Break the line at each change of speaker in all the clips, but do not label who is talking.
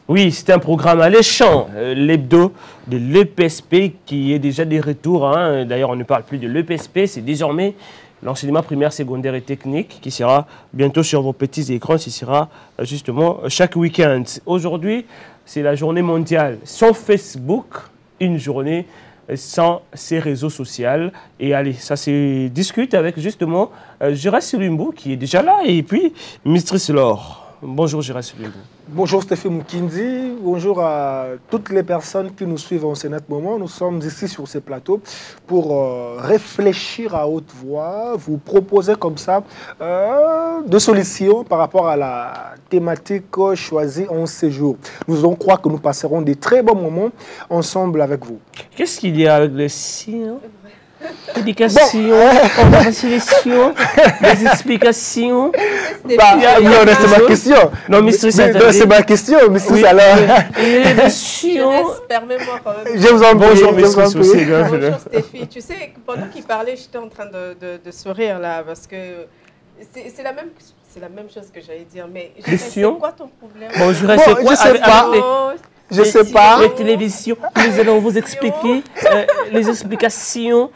Oui, c'est un programme alléchant, l'hebdo de l'EPSP qui est déjà de retour. Hein. D'ailleurs, on ne parle plus de l'EPSP, c'est désormais l'enseignement primaire, secondaire et technique qui sera bientôt sur vos petits écrans. Ce sera justement chaque week-end. Aujourd'hui, c'est la journée mondiale sans Facebook, une journée sans ces réseaux sociaux. Et allez, ça se discute avec justement Gérès Lumbu qui est déjà là et puis Mistress Laure. Bonjour Gérès Lumbu.
Bonjour Stéphane Moukindi, bonjour à toutes les personnes qui nous suivent en ce moment. Nous sommes ici sur ces plateaux pour réfléchir à haute voix, vous proposer comme ça des solutions par rapport à la thématique choisie en ce jour. Nous allons croire que nous passerons des très bons moments ensemble avec vous.
Qu'est-ce qu'il y a avec les signes? Éducation, conversation, des explications.
Non, c'est ma question.
Non, Mistress,
c'est ma question, Mistress, alors.
Permets-moi quand même.
Je vous en prie.
Bonjour, Mistress aussi.
Bonjour, Stéphie. Tu sais, pendant qu'il parlait, j'étais en train de sourire là, parce que c'est la même chose que j'allais dire. Mais c'est quoi ton problème?
Bon, je sais pas.
Je sais pas.
Les télévisions, nous allons vous expliquer les explications,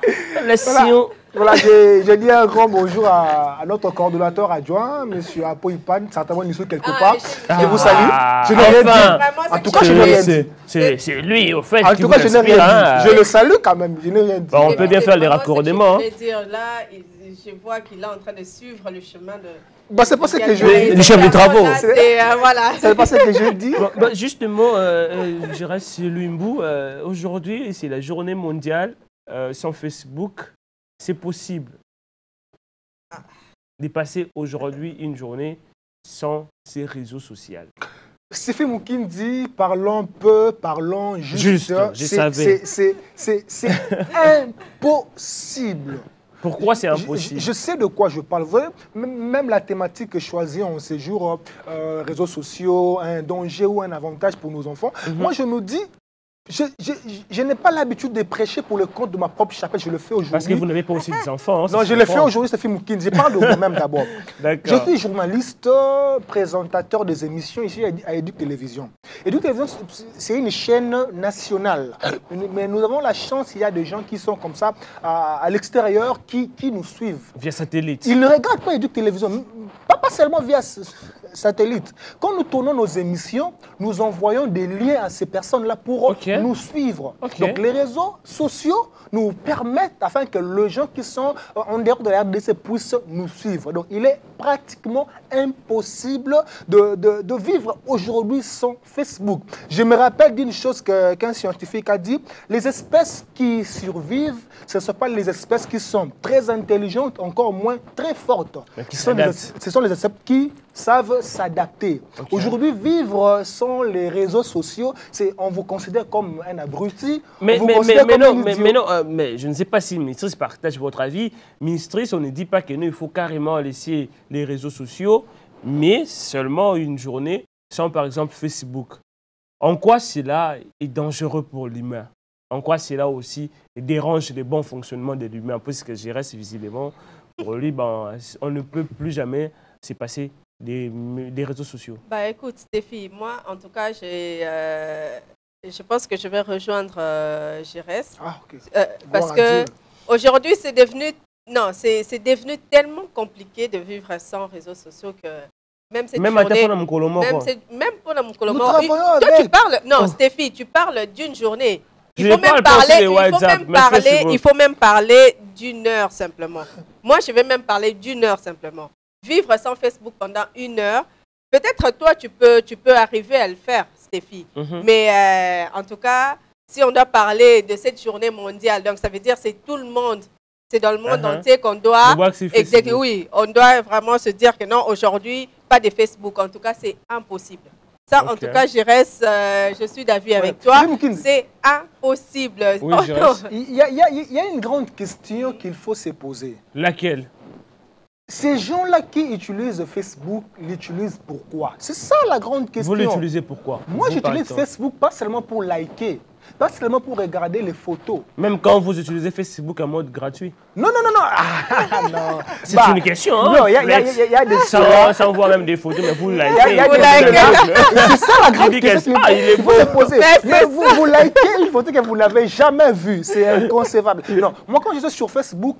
les sciences.
Voilà, je dis un grand bonjour à notre coordonnateur adjoint, M. Apoipan, certainement il est quelque part. Je vous salue. Je n'ai rien dit. En tout cas, je n'ai rien dit.
C'est lui, au fait.
En tout cas, je n'ai rien dit. Je le salue quand même. Je n'ai rien dit.
On peut bien faire les raccordements.
Je veux dire, là, je vois qu'il est en train de suivre le chemin de...
Bah, c'est pas ce que je dis.
Le chef des travaux.
Voilà.
C'est pas ce que je dis.
Bah, justement, Gérès Lumbu, aujourd'hui, c'est la journée mondiale sans Facebook. C'est possible de passer aujourd'hui une journée sans ces réseaux sociaux.
Stéphane Moukindi, parlons peu, parlons juste.
Je savais.
C'est impossible.
Pourquoi c'est impossible?
Je sais de quoi je parle. Même la thématique choisie en ces jours, réseaux sociaux, un danger ou un avantage pour nos enfants. Moi, je me dis, je n'ai pas l'habitude de prêcher pour le compte de ma propre chapelle. Je le fais aujourd'hui.
Parce que vous n'avez pas aussi des enfants. Hein,
non, je le fais aujourd'hui, Stéphane Moukindi. Je parle de moi-même d'abord. Je suis journaliste, présentateur des émissions ici à Edu Télévision. Edu Télévision, c'est une chaîne nationale. Mais nous avons la chance, il y a des gens qui sont comme ça à l'extérieur qui nous suivent.
Via satellite.
Ils ne regardent pas Edu Télévision. Pas seulement via satellite. Quand nous tournons nos émissions, nous envoyons des liens à ces personnes-là pour nous suivre. Donc les réseaux sociaux nous permettent afin que les gens qui sont en dehors de la RDC puissent nous suivre. Donc il est pratiquement impossible de vivre aujourd'hui sans Facebook. Je me rappelle d'une chose qu'un scientifique a dit, les espèces qui survivent, ce ne sont pas les espèces qui sont très intelligentes, encore moins très fortes. Ce sont les espèces qui savent s'adapter. Aujourd'hui, vivre sans les réseaux sociaux, on vous considère comme un abruti.
Mais je ne sais pas si Mistress partage votre avis. Mistress, on ne dit pas que nous, il faut carrément laisser les réseaux sociaux, mais seulement une journée sans, par exemple, Facebook. En quoi cela est dangereux pour l'humain? En quoi cela aussi dérange le bon fonctionnement de l'humain? Puisque je reste visiblement, pour lui, on ne peut plus jamais se passer des réseaux sociaux.
Bah écoute Stéphie, moi en tout cas je pense que je vais rejoindre Gérès. Parce que aujourd'hui c'est devenu tellement compliqué de vivre sans réseaux sociaux que même cette journée, même pour la Mukolomo, toi tu parles, non Stéphie, tu parles d'une journée. Il faut même parler d'une heure simplement. Moi je vais même parler d'une heure simplement. Vivre sans Facebook pendant une heure, peut-être toi, tu peux arriver à le faire, Stéphie. Mais en tout cas, si on doit parler de cette journée mondiale, donc ça veut dire que c'est tout le monde, c'est dans le monde entier qu'on doit... Oui, on doit vraiment se dire que non, aujourd'hui, pas de Facebook. En tout cas, c'est impossible. Ça, en tout cas, je suis d'avis avec toi. C'est impossible.
Oui, il y a une grande question qu'il faut se poser.
Laquelle?
Ces gens-là qui utilisent Facebook, l'utilisent pourquoi? C'est ça la grande question.
Vous l'utilisez pourquoi?
Moi, j'utilise Facebook pas seulement pour liker, pas seulement pour regarder les photos.
Même quand vous utilisez Facebook en mode gratuit?
Non, non, non, non. Ah, non.
C'est une question. Hein?
Non, il y a des
sans voir même des photos, mais vous likez.
C'est ça la grande question. Il faut se poser. Mais vous likez une photo que vous n'avez jamais vue. C'est inconcevable. Non, moi, quand je suis sur Facebook,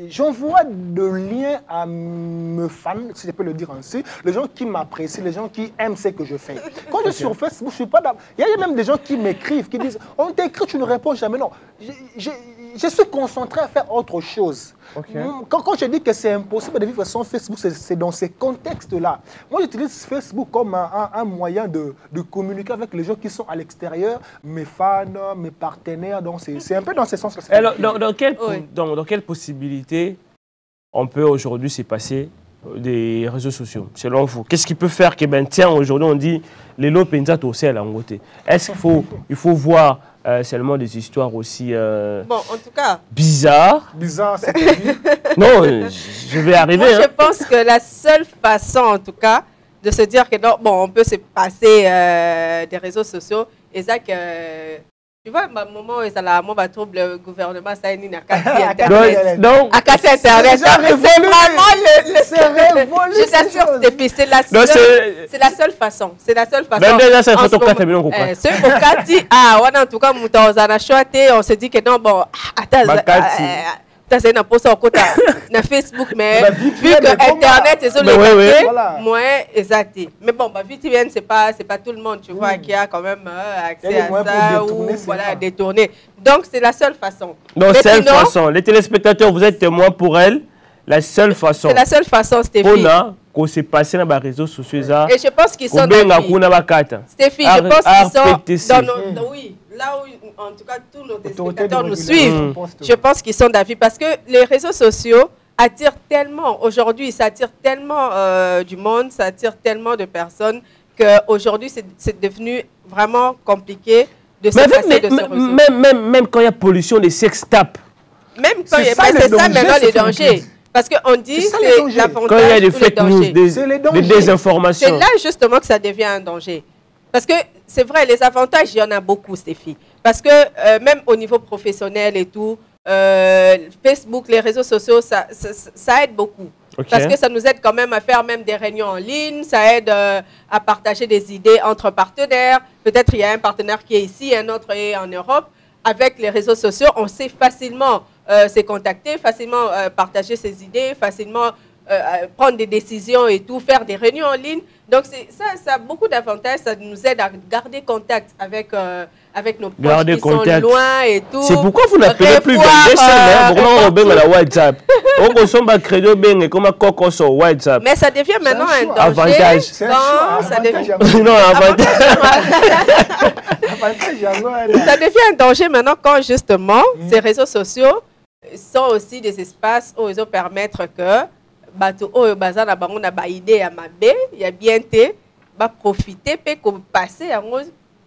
j'envoie de liens à mes fans, si je peux le dire ainsi, les gens qui m'apprécient, les gens qui aiment ce que je fais. Quand je suis sur Facebook, je suis pas d'accord. Il y a même des gens qui m'écrivent, qui disent on t'écrit, tu ne réponds jamais. Non. Je suis concentré à faire autre chose. Okay. Quand je dis que c'est impossible de vivre sans Facebook, c'est dans ces contextes-là. Moi, j'utilise Facebook comme un moyen de communiquer avec les gens qui sont à l'extérieur, mes fans, mes partenaires. Donc, c'est un peu dans ce sens-là.
Dans quelle possibilité on peut aujourd'hui se passer des réseaux sociaux, selon vous? Qu'est-ce qui peut faire que, ben, tiens, aujourd'hui, on dit les lots penza au sel en côté. Est-ce qu'il faut voir seulement des histoires aussi
bon, en tout cas,
bizarres?
Bizarre, c'est
non, je vais arriver.
Moi, je pense que la seule façon, en tout cas, de se dire que non, bon, on peut se passer des réseaux sociaux, et ça que... Tu vois, au moment où il y a un trouble, le gouvernement, ça a une Internet.
Donc,
à casser Internet. C'est vraiment
le...
Je t'assure, c'est la seule façon. C'est la seule façon.
Même déjà, c'est photo 4 millions.
Ce Bokati, en tout cas, on se dit que non, bon, attends. C'est un post sur Facebook, mais vu que Internet est sur le moins exact. Mais bon, VPN, c'est pas tout le monde, tu vois, qui a quand même accès à ça ou voilà, détourner. Donc, c'est la seule façon.
Donc, seule façon. Les téléspectateurs, vous êtes témoins pour elle. La seule façon.
C'est la seule façon, Stéphie.
Qu'on s'est passé dans les réseaux sociaux.
Et je pense qu'ils sont Stéphie, je pense qu'ils sont oui, là où, en tout cas, tous nos téléspectateurs nous suivent. Je pense qu'ils sont d'avis parce que les réseaux sociaux attirent tellement, aujourd'hui, ça attire tellement du monde, ça attire tellement de personnes qu'aujourd'hui, c'est devenu vraiment compliqué de se passer de ce réseau.
Même quand il y a pollution des sextapes.
Même quand il y a c'est ça maintenant les dangers. Parce qu'on dit que c'est l'avantage.
Quand il y a des fake news, des désinformations.
C'est là justement que ça devient un danger. Parce que c'est vrai, les avantages, il y en a beaucoup, Stéphie. Parce que même au niveau professionnel et tout, Facebook, les réseaux sociaux, ça aide beaucoup. Okay. Parce que ça nous aide quand même à faire même des réunions en ligne, ça aide à partager des idées entre partenaires. Peut-être il y a un partenaire qui est ici, un autre est en Europe. Avec les réseaux sociaux, on sait facilement se contacter, facilement partager ses idées, facilement prendre des décisions et tout, faire des réunions en ligne. Donc ça a beaucoup d'avantages, ça nous aide à garder contact avec nos proches qui sont loin et tout.
C'est pourquoi vous n'appelez plus la WhatsApp.
Mais ça devient maintenant un danger.
Avantage.
Ça devient un danger maintenant quand justement ces réseaux sociaux sont aussi des espaces où ils ont permettre que bato oyo baza na bango na ba idée ya mabe ya bien té ba profiter pe ko passer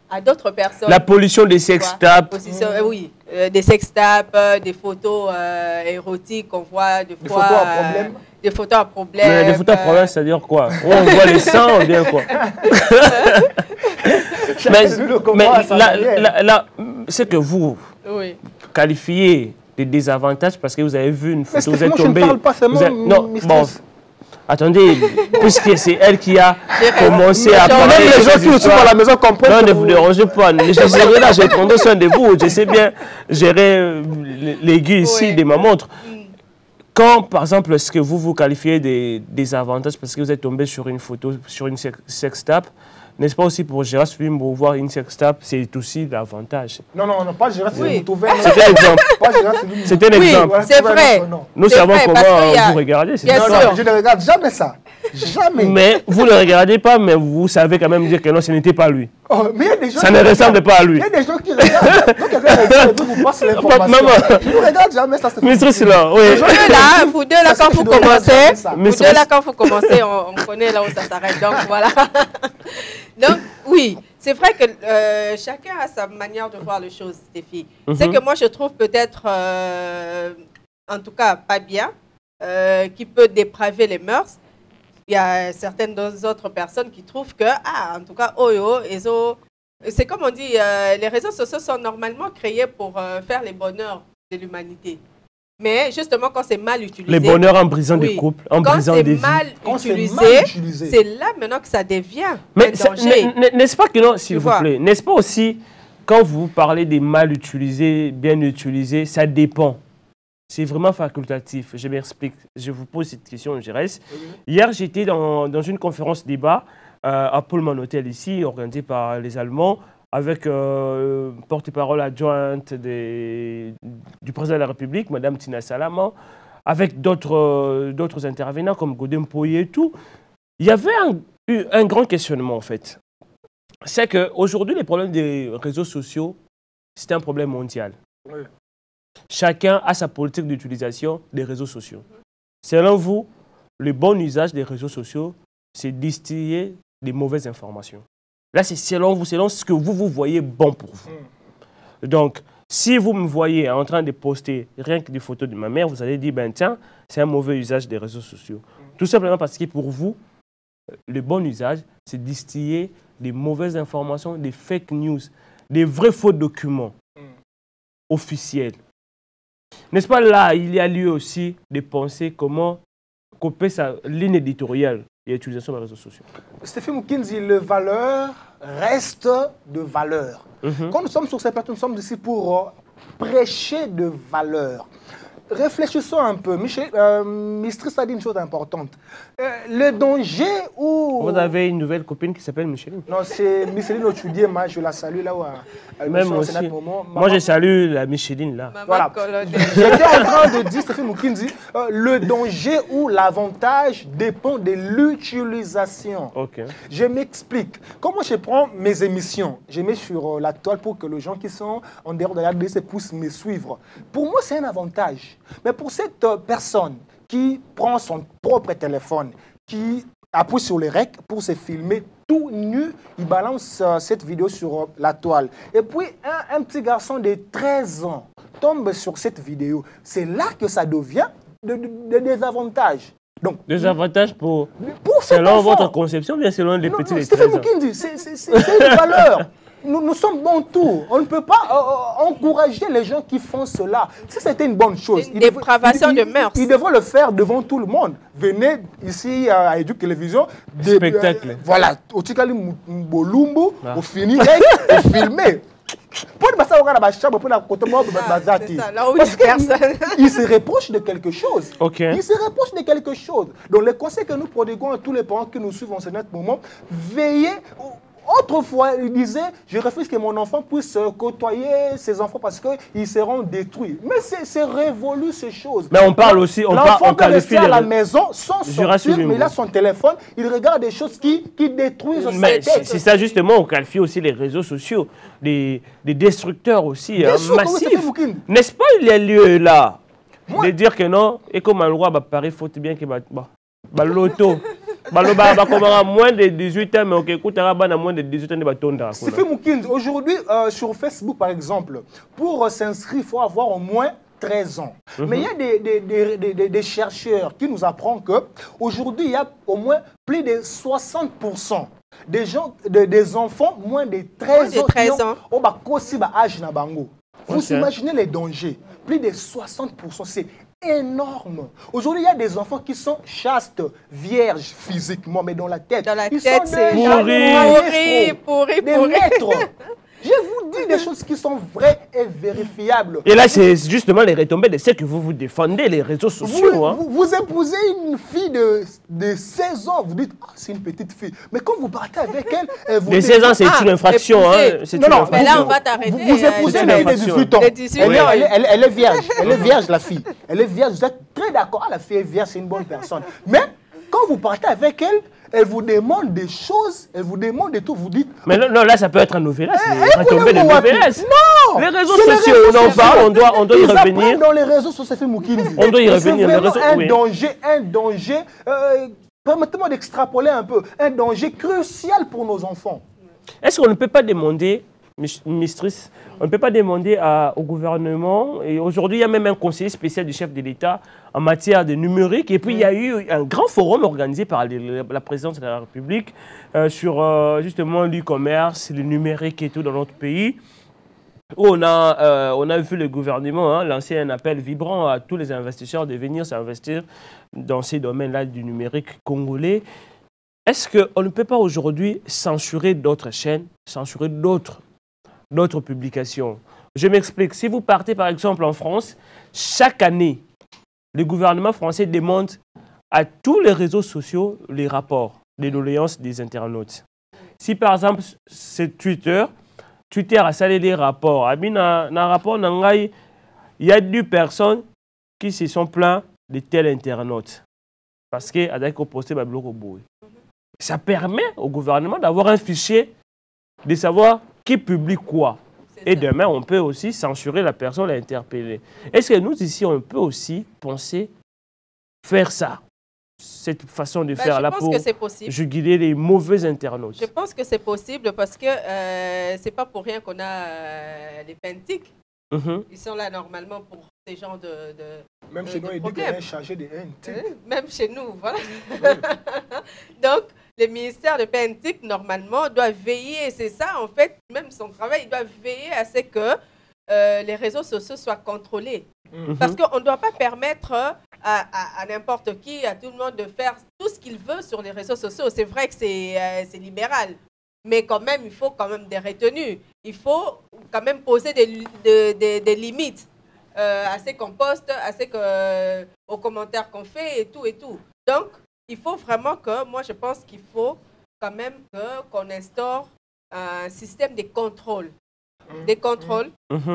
à d'autres personnes.
La pollution des sextapes.
Oui, des sextapes, des photos érotiques qu'on voit des fois. Des photos à problème.
Des photos à problème, c'est-à-dire quoi? On voit les seins ou bien quoi? Mais là, c'est que vous qualifiez des désavantages parce que vous avez vu une photo, vous êtes tombé. Non, bon, attendez, puisque c'est elle qui a commencé à parler.
Même les gens qui sont à la maison comprennent.
Non, ne vous dérangez pas. Je serai là, je vais prendre soin de vous. Je sais bien gérer l'aiguille ici de ma montre. Quand, par exemple, est-ce que vous qualifiez des désavantages parce que vous êtes tombé sur une photo, sur une sextape, n'est-ce pas aussi pour Gérard Swimbo voir une sextape, c'est aussi l'avantage?
Non, pas Gérard Swimbo.
C'était un exemple. C'était un exemple.
C'est vrai.
Nous savons comment vous regardez.
Non, je ne regarde jamais ça. Jamais.
Mais vous ne le regardez pas, mais vous savez quand même dire que non, ce n'était pas lui.
Oh, mais il y a des gens
ça ne ressemble pas à lui.
Il y a des gens qui regardent. Donc, quelqu'un vous passe l'information. Je ne regarde jamais ça.
Mistress, là, oui.
Vous deux là, quand vous commencez, on connaît là où ça s'arrête. Donc, voilà. Donc, oui, c'est vrai que chacun a sa manière de voir les choses, Stéphie. C'est que moi, je trouve peut-être, en tout cas, pas bien, qui peut dépraver les mœurs. Il y a certaines autres personnes qui trouvent que, en tout cas, c'est comme on dit, les réseaux sociaux sont normalement créés pour faire les bonheurs de l'humanité. Mais justement, quand c'est mal utilisé...
Les bonheurs en brisant des couples, en brisant des vies.
Quand c'est mal utilisé, c'est là maintenant que ça devient un danger.
N'est-ce pas que non, s'il vous plaît, n'est-ce pas aussi, quand vous parlez des mal utilisés, bien utilisés, ça dépend. C'est vraiment facultatif. Je m'explique. Je vous pose cette question, je reste. Hier, j'étais dans une conférence débat à Pullman Hotel ici, organisée par les Allemands, avec porte-parole adjointe du président de la République, Mme Tina Salama, avec d'autres intervenants comme Godin Poye et tout. Il y avait un grand questionnement en fait. C'est qu'aujourd'hui, les problèmes des réseaux sociaux, c'est un problème mondial. Oui. Chacun a sa politique d'utilisation des réseaux sociaux. Selon vous, le bon usage des réseaux sociaux, c'est distiller des mauvaises informations. Là, c'est selon vous, selon ce que vous voyez bon pour vous. Donc, si vous me voyez en train de poster rien que des photos de ma mère, vous allez dire, ben tiens, c'est un mauvais usage des réseaux sociaux. Tout simplement parce que pour vous, le bon usage, c'est distiller des mauvaises informations, des fake news, des vrais faux documents officiels. N'est-ce pas là, il y a lieu aussi de penser comment couper sa ligne éditoriale et l'utilisation des réseaux sociaux.
Stéphane Mukinzi, les valeurs restent de valeurs. Quand nous sommes sur cette plateforme, nous sommes ici pour prêcher de valeurs. Réfléchissons un peu. Mistris a dit une chose importante. Le danger où...
Vous avez une nouvelle copine qui s'appelle Micheline?
Non, c'est Micheline Ochudier. Moi, je la salue là où
même aussi. Moi, je salue la Micheline là.
Voilà. J'étais en train de dire, Stéphane Mukinzi, le danger ou l'avantage dépend de l'utilisation.
Okay.
Je m'explique. Comment je prends mes émissions? Je mets sur la toile pour que les gens qui sont en dehors de la RDC puissent me suivre. Pour moi, c'est un avantage. Mais pour cette personne qui prend son propre téléphone, qui appuie sur les rec pour se filmer tout nu, il balance cette vidéo sur la toile. Et puis un petit garçon de 13 ans tombe sur cette vidéo. C'est là que ça devient des avantages. Donc,
des avantages pour selon votre conception, bien selon les petits de 13 ans.
Stéphane Mukinzi, c'est une valeur. Nous sommes bons tout. On ne peut pas encourager les gens qui font cela. Si c'était une bonne chose,
une dépravation de mœurs.
Ils devraient le faire devant tout le monde. Venez ici à Edu Télévision.
Spectacle.
Voilà. Au Tikali Mbolumbu, au fini, au filmer. Parce qu'il se reproche de quelque chose.
Okay.
Il se reproche de quelque chose. Donc, le conseil que nous prodiguons à tous les parents qui nous suivent en ce moment, veillez. Autrefois, il disait, je refuse que mon enfant puisse côtoyer ses enfants parce qu'ils seront détruits. Mais c'est révolu ces choses.
Mais on parle aussi,
l'enfant peut rester à la maison sans sortir, mais il a son téléphone, il regarde des choses qui détruisent sa tête. C'est
ça justement, on qualifie aussi les réseaux sociaux, des destructeurs aussi massifs. N'est-ce pas, il y a lieu là de dire que non, et comme un roi, Paris, faut bien que l'auto. Moins de 18 ans, mais on écoute moins de 18 ans.
Stéphane Mukinzi, aujourd'hui, sur Facebook, par exemple, pour s'inscrire, il faut avoir au moins 13 ans. Mais il y a des chercheurs qui nous apprennent qu'aujourd'hui, il y a au moins plus de 60% des enfants moins de 13 ans qui ont âge na bango. Vous imaginez les dangers. Plus de 60%, c'est énorme. Aujourd'hui, il y a des enfants qui sont chastes, vierges physiquement, mais dans la tête. Ils sont
pourris.
Des maîtres. Je vous dis des choses qui sont vraies et vérifiables.
Et là, c'est justement les retombées de ce que vous défendez, les réseaux sociaux.
Vous épousez une fille de 16 ans, vous dites, ah, c'est une petite fille. Mais quand vous partez avec elle, vous...
Les 16 ans, c'est une infraction.
Non, mais là, on va t'arrêter.
Vous épousez une fille de 18 ans. Elle est vierge. Elle est vierge, la fille. Elle est vierge. Vous êtes très d'accord. La fille est vierge, c'est une bonne personne. Mais quand vous partez avec elle, elle vous demande des choses, elle vous demande de tout, vous dites...
Mais non, là, ça peut être un novelas, c'est tomber de novelas.
Non.
Les réseaux sociaux, on en parle, on doit y revenir.
Dans les réseaux sociaux, ça fait Mukinzi.
On doit y revenir.
C'est vraiment un danger, permettez-moi d'extrapoler un peu, un danger crucial pour nos enfants.
Est-ce qu'on ne peut pas demander, Mistris, on ne peut pas demander au gouvernement, et aujourd'hui il y a même un conseiller spécial du chef de l'État en matière de numérique, et puis il y a eu un grand forum organisé par la présidence de la République sur justement l'e-commerce, le numérique et tout dans notre pays. où on a vu le gouvernement lancer un appel vibrant à tous les investisseurs de venir s'investir dans ces domaines-là du numérique congolais. Est-ce qu'on ne peut pas aujourd'hui censurer d'autres chaînes, censurer d'autres publications? Je m'explique. Si vous partez par exemple en France, chaque année, le gouvernement français demande à tous les réseaux sociaux les rapports des doléances des internautes. Si par exemple c'est Twitter a salé des rapports, dans un rapport, il y a 2 personnes qui se sont plaints de tels internautes. Parce que ça permet au gouvernement d'avoir un fichier, de savoir qui publie quoi. Et demain, on peut aussi censurer la personne interpellée. Est-ce que nous, ici, on peut aussi penser faire ça? Cette façon de faire là pour juguler les mauvais internautes.
Je pense que c'est possible parce que c'est pas pour rien qu'on a les Pentic. Ils sont là normalement pour ces genres de
même chez nous, il dit qu'il y a un chargé de haine.
Même chez nous, voilà. Donc, le ministère de Pentic, normalement, doit veiller, c'est ça en fait, même son travail, il doit veiller à ce que les réseaux sociaux soient contrôlés. Parce qu'on ne doit pas permettre à n'importe qui, à tout le monde de faire tout ce qu'il veut sur les réseaux sociaux. C'est vrai que c'est libéral, mais quand même, il faut quand même des retenues. Il faut quand même poser des limites à ce qu'on poste, aux commentaires qu'on fait et tout et tout. Donc, il faut vraiment que, moi je pense qu'il faut quand même qu'on instaure un système de contrôle. Des contrôles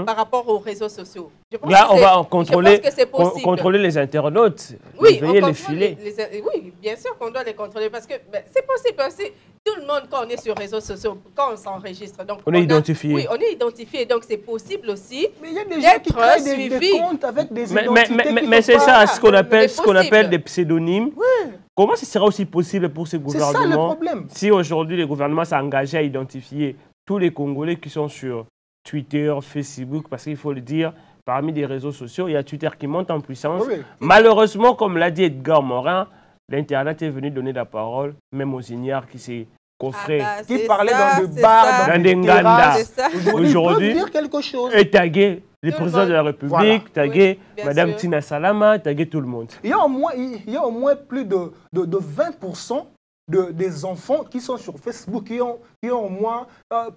par rapport aux réseaux sociaux.
Là, on va contrôler les internautes, veiller les filets.
Oui, bien sûr qu'on doit les contrôler parce que c'est possible aussi. Tout le monde, quand on est sur les réseaux sociaux, quand on s'enregistre, donc
on est identifié.
Oui, on est identifié, donc c'est possible aussi.
Mais il y a des gens qui créent des comptes avec des identités.
Mais c'est ça, ce qu'on appelle des pseudonymes. Oui. Comment ce sera aussi possible pour ces gouvernements?
C'est ça le problème.
Si aujourd'hui le gouvernement s'est engagé à identifier tous les Congolais qui sont sur Twitter, Facebook, parce qu'il faut le dire, parmi les réseaux sociaux, il y a Twitter qui monte en puissance. Oui. Malheureusement, comme l'a dit Edgar Morin, l'Internet est venu donner la parole, même aux ignares qui s'est coffré,
qui parlaient dans des bars, dans des terrasses.
Aujourd'hui,
ils peuvent dire quelque chose.
Et taguer le président de la République, taguer Madame Tina Salama, taguer tout le monde.
Il y a au moins plus de 20% des enfants qui sont sur Facebook, qui ont au moins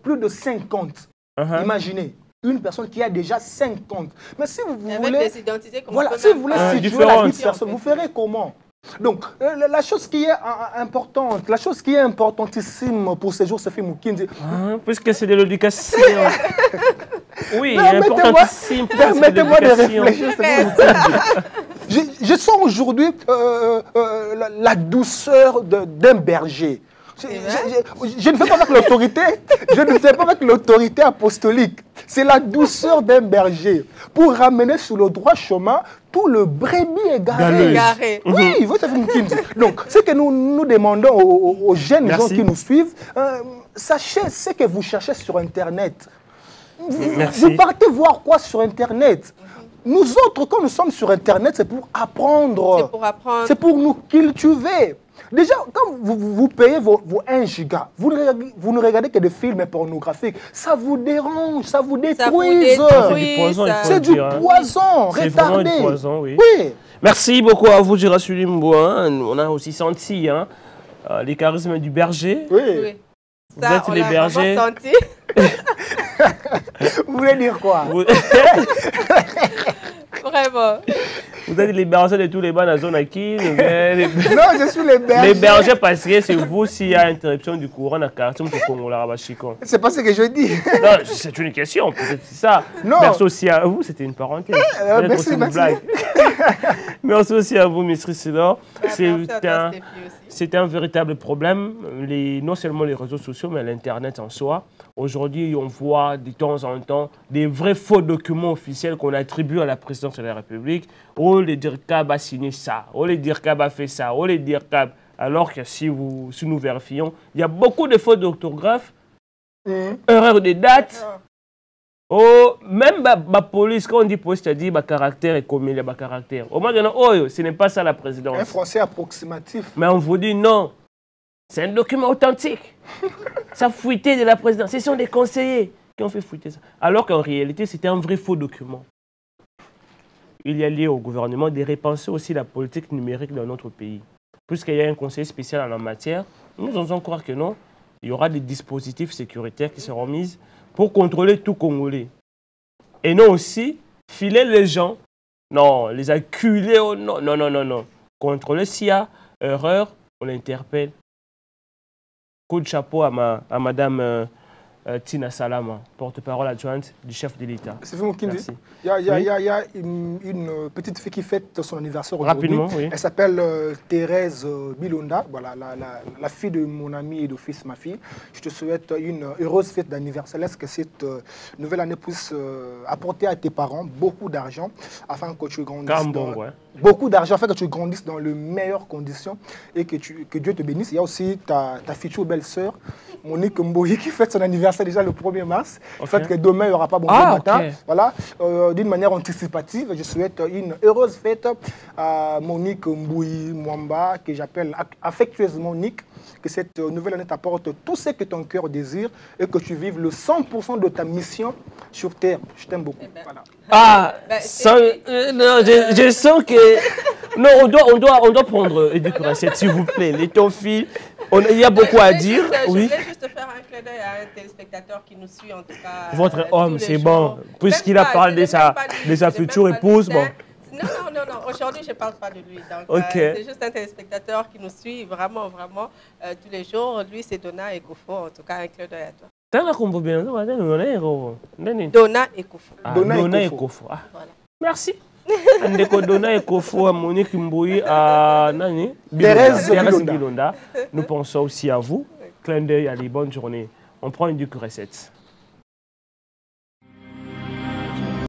plus de 50. Imaginez, une personne qui a déjà 50. Mais si vous voulez, si vous voulez situer la vie de personne, vous ferez comment? Donc, la chose qui est importante, la chose qui est importantissime pour ces jours, c'est fait Moukindi.
Puisque c'est de l'éducation. Oui, importantissime.
Permettez-moi de réfléchir. Je sens aujourd'hui la douceur d'un berger. Je ne fais pas avec l'autorité, je ne fais pas avec l'autorité apostolique. C'est la douceur d'un berger pour ramener sur le droit chemin tout le brebis égaré. Oui, vous savez. Donc, ce que nous demandons aux jeunes gens qui nous suivent, sachez ce que vous cherchez sur Internet. Vous partez voir quoi sur Internet? Nous autres, quand nous sommes sur Internet, c'est pour apprendre. C'est pour nous cultiver. Déjà, quand vous payez vos 1 giga, vous ne regardez que des films pornographiques. Ça vous dérange, ça vous détruit. C'est du poison, retardé.
C'est vraiment du poison, oui. Merci beaucoup à vous, Gérard Sulimbo. On a aussi senti les charismes du berger.
Oui.
Vous êtes les bergers.
Senti.
Vous voulez dire quoi?
Vraiment.
Vous êtes les bergers de tous les bas dans la zone acquis.
Non, je suis les bergers.
Les bergers parce que c'est vous s'il y a interruption du courant dans le quartier.
C'est pas ce que je dis.
Non, c'est une question, peut-être c'est ça.
Non.
Merci aussi à vous, c'était une parenthèse.
Merci.
Merci aussi à vous, M. Sidor. C'est un véritable problème, non seulement les réseaux sociaux, mais l'Internet en soi. Aujourd'hui, on voit de temps en temps des vrais faux documents officiels qu'on attribue à la présidence de la République. Oh, le DIRCAB a signé ça, oh, le DIRCAB a fait ça, oh, le DIRCAB. Alors que si nous vérifions, il y a beaucoup de fautes d'orthographe, erreurs de date. Oh, même la police, quand on dit police, tu dit caractère et combien il y a caractère. Au moins, ce n'est pas ça la présidence.
Un français approximatif.
Mais on vous dit non. C'est un document authentique. Ça fuité de la présidence. Ce sont des conseillers. qui ont fait fuiter ça. Alors qu'en réalité, c'était un vrai faux document. Il y a lié au gouvernement de repenser aussi la politique numérique dans notre pays. Puisqu'il y a un conseil spécial en la matière, nous osons croire que non, il y aura des dispositifs sécuritaires qui seront mis pour contrôler tout Congolais. Et non aussi filer les gens, non, les acculer, non, non, non, non, non. Contrôler s'il y a erreur, on l'interpelle. Coup de chapeau à Madame Tina Salama, porte-parole adjointe du chef de l'État.
C'est vous qui me dites. Il y a une petite fille qui fête son anniversaire aujourd'hui.
Rapidement, oui.
Elle s'appelle Thérèse Bilonda, voilà, la fille de mon ami et d'office, ma fille. Je te souhaite une heureuse fête d'anniversaire. Laisse que cette nouvelle année puisse apporter à tes parents beaucoup d'argent afin que tu grandisses. Beaucoup d'argent afin que tu grandisses dans les meilleures conditions et que Dieu te bénisse. Il y a aussi ta future belle-sœur, Monique Mboyi, qui fête son anniversaire déjà le 1er mars. En fait, que demain, il n'y aura pas bon matin. Okay. Voilà. D'une manière anticipative, je souhaite une heureuse fête à Monique Mboyi Mwamba, que j'appelle affectueusement Nick. Que cette nouvelle année t'apporte tout ce que ton cœur désire et que tu vives le 100% de ta mission sur Terre. Je t'aime beaucoup. Voilà.
Ah, non, je sens que... Non, on doit prendre Éduc Recette, s'il vous plaît. Les ton fils, il y a beaucoup à dire.
Je voulais juste faire un clin d'œil à un téléspectateur qui nous suit, en tout cas.
Votre homme, c'est bon. Puisqu'il a parlé de sa future épouse, bon.
Non. Aujourd'hui, je ne parle pas de lui. Donc, c'est juste un téléspectateur qui nous suit vraiment, vraiment tous les jours. Lui, c'est Donna Ekofo. En tout cas, un clin d'œil à toi. Donna Ekofo.
Donna Ekofo. Merci. Donna Ekofo, à Monique Mboyi, à
Thérèse
Bilonda. Nous pensons aussi à vous. Clin d'œil, allez, bonne journée. On prend une Éduc Recette.